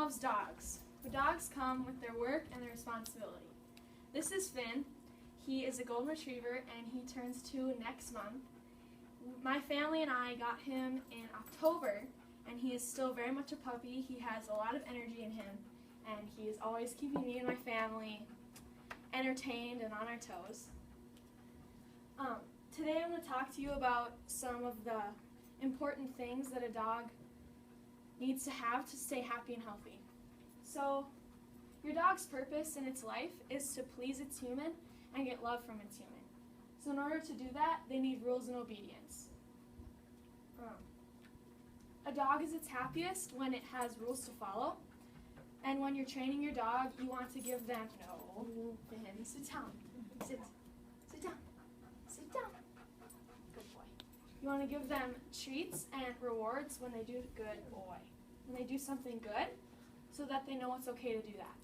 loves dogs, but dogs come with their work and their responsibility. This is Finn. He is a golden retriever and he turns 2 next month. My family and I got him in October and he is still very much a puppy. He has a lot of energy in him and he is always keeping me and my family entertained and on our toes. Today I'm going to talk to you about some of the important things that a dog needs to have to stay happy and healthy. So, your dog's purpose in its life is to please its human and get love from its human. So in order to do that, they need rules and obedience. A dog is its happiest when it has rules to follow. And when you're training your dog, you want to give them, no, Finn, sit down, sit down, sit down. Good boy. You want to give them treats and rewards when they do good boy. When they do something good, so that they know it's okay to do that.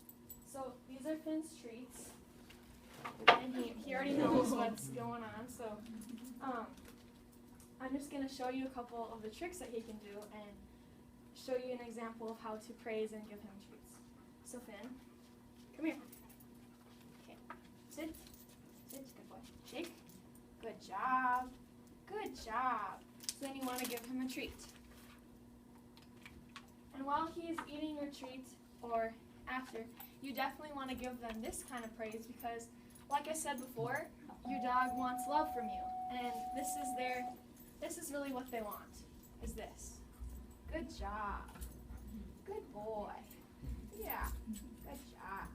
So these are Finn's treats, and he already knows what's going on. So I'm just going to show you a couple of the tricks that he can do and show you an example of how to praise and give him treats. So Finn, come here. Okay, sit, good boy. Shake, good job, good job. So then you want to give him a treat. And while he's eating your treat, or after, you definitely want to give them this kind of praise because, like I said before, your dog wants love from you. And this is really what they want, is this. Good job. Good boy. Yeah, good job.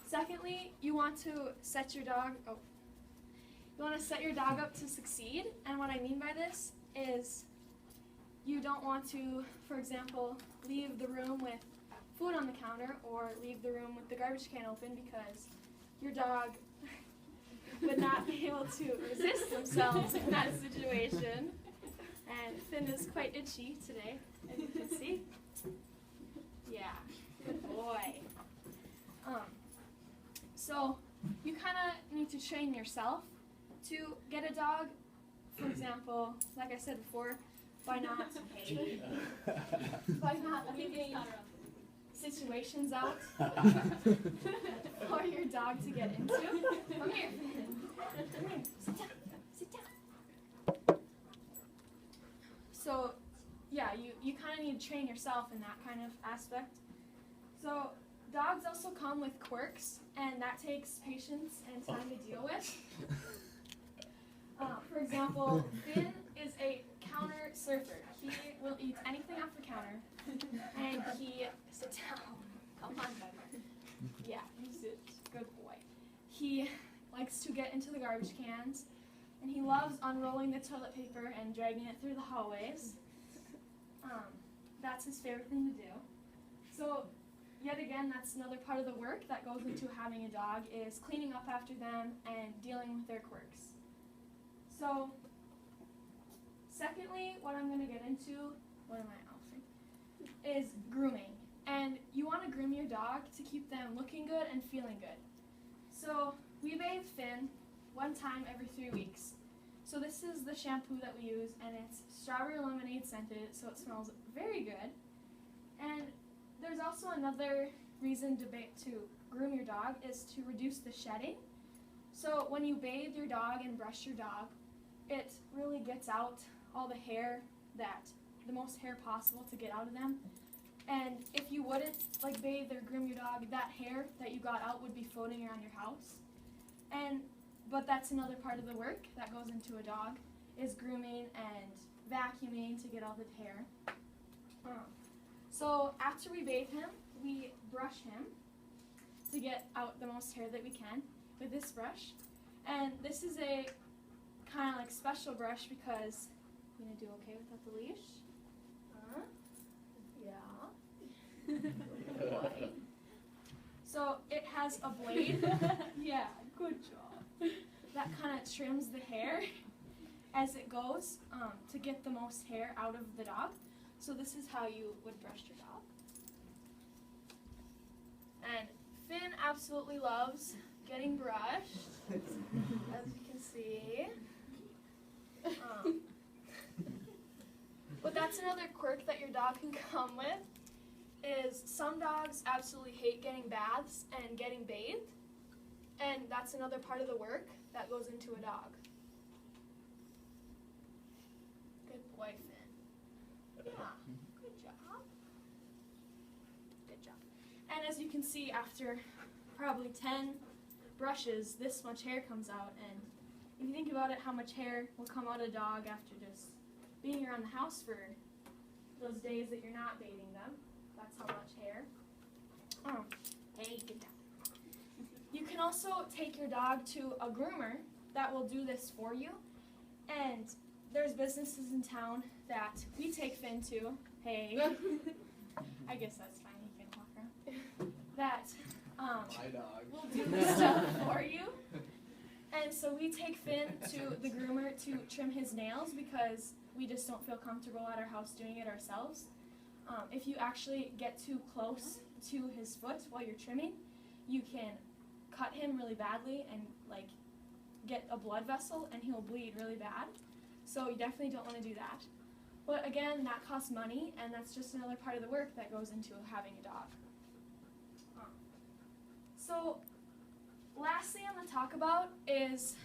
Secondly, you want to set your dog up to succeed. And what I mean by this is you don't want to, for example, leave the room with food on the counter or leave the room with the garbage can open because your dog would not be able to resist themselves in that situation. And Finn is quite itchy today, as you can see. Yeah, good boy. So you kind of need to train yourself to get a dog. For example, like I said before, by not leaving situations out for your dog to get into. Come here, Finn. Come here. Sit down. Sit down. So, yeah, you kind of need to train yourself in that kind of aspect. So, dogs also come with quirks, and that takes patience and time to deal with. For example, Finn is a counter surfer. He will eat anything off the counter, and he sits down. Come on, buddy. Yeah, you sit. Good boy. He likes to get into the garbage cans, and he loves unrolling the toilet paper and dragging it through the hallways. That's his favorite thing to do. So, yet again, that's another part of the work that goes into having a dog is cleaning up after them and dealing with their quirks. So, secondly, what I'm going to get into, is grooming. And you want to groom your dog to keep them looking good and feeling good. So we bathe Finn 1 time every 3 weeks. So this is the shampoo that we use, and it's strawberry lemonade scented, so it smells very good. And there's also another reason to groom your dog is to reduce the shedding. So when you bathe your dog and brush your dog, it really gets out all the hair, the most hair possible to get out of them. And if you wouldn't bathe or groom your dog, that hair that you got out would be floating around your house. But that's another part of the work that goes into a dog, is grooming and vacuuming to get all the hair. So after we bathe him, we brush him to get out the most hair that we can with this brush. And this is a kind of special brush because I'm going to do okay without the leash. Yeah. Boy. So it has a blade. Yeah, good job. That kind of trims the hair as it goes to get the most hair out of the dog. So this is how you would brush your dog. And Finn absolutely loves getting brushed, as you can see. But that's another quirk that your dog can come with, is some dogs absolutely hate getting baths and getting bathed, and that's another part of the work that goes into a dog. Good boy, Finn. Yeah, good job. Good job. And as you can see, after probably 10 brushes, this much hair comes out, and if you think about it, how much hair will come out of a dog after just being around the house for those days that you're not bathing them. That's how much hair. Hey, get down. You can also take your dog to a groomer that will do this for you. And there's businesses in town that we take Finn to. Hey. I guess that's fine. He can walk around. That My dog. will do this stuff for you. And so we take Finn to the groomer to trim his nails because we just don't feel comfortable at our house doing it ourselves. If you actually get too close to his foot while you're trimming, you can cut him really badly and like get a blood vessel and he'll bleed really bad. So you definitely don't want to do that. But again, that costs money, and that's just another part of the work that goes into having a dog. So last thing I'm going to talk about is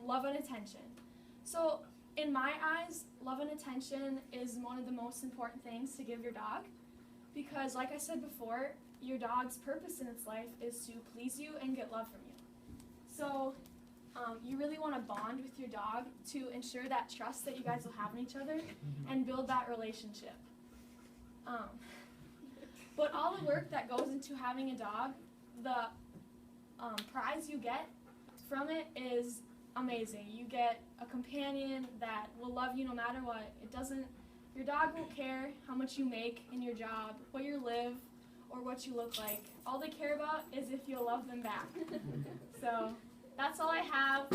love and attention. So in my eyes, love and attention is one of the most important things to give your dog, because like I said before, your dog's purpose in its life is to please you and get love from you. So you really want to bond with your dog to ensure that trust that you guys will have in each other and build that relationship. But all the work that goes into having a dog, the prize you get from it is amazing. You get a companion that will love you no matter what. Your dog won't care how much you make in your job, where you live, or what you look like. All they care about is if you'll love them back. So that's all I have.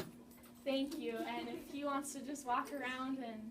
Thank you. And if he wants to just walk around and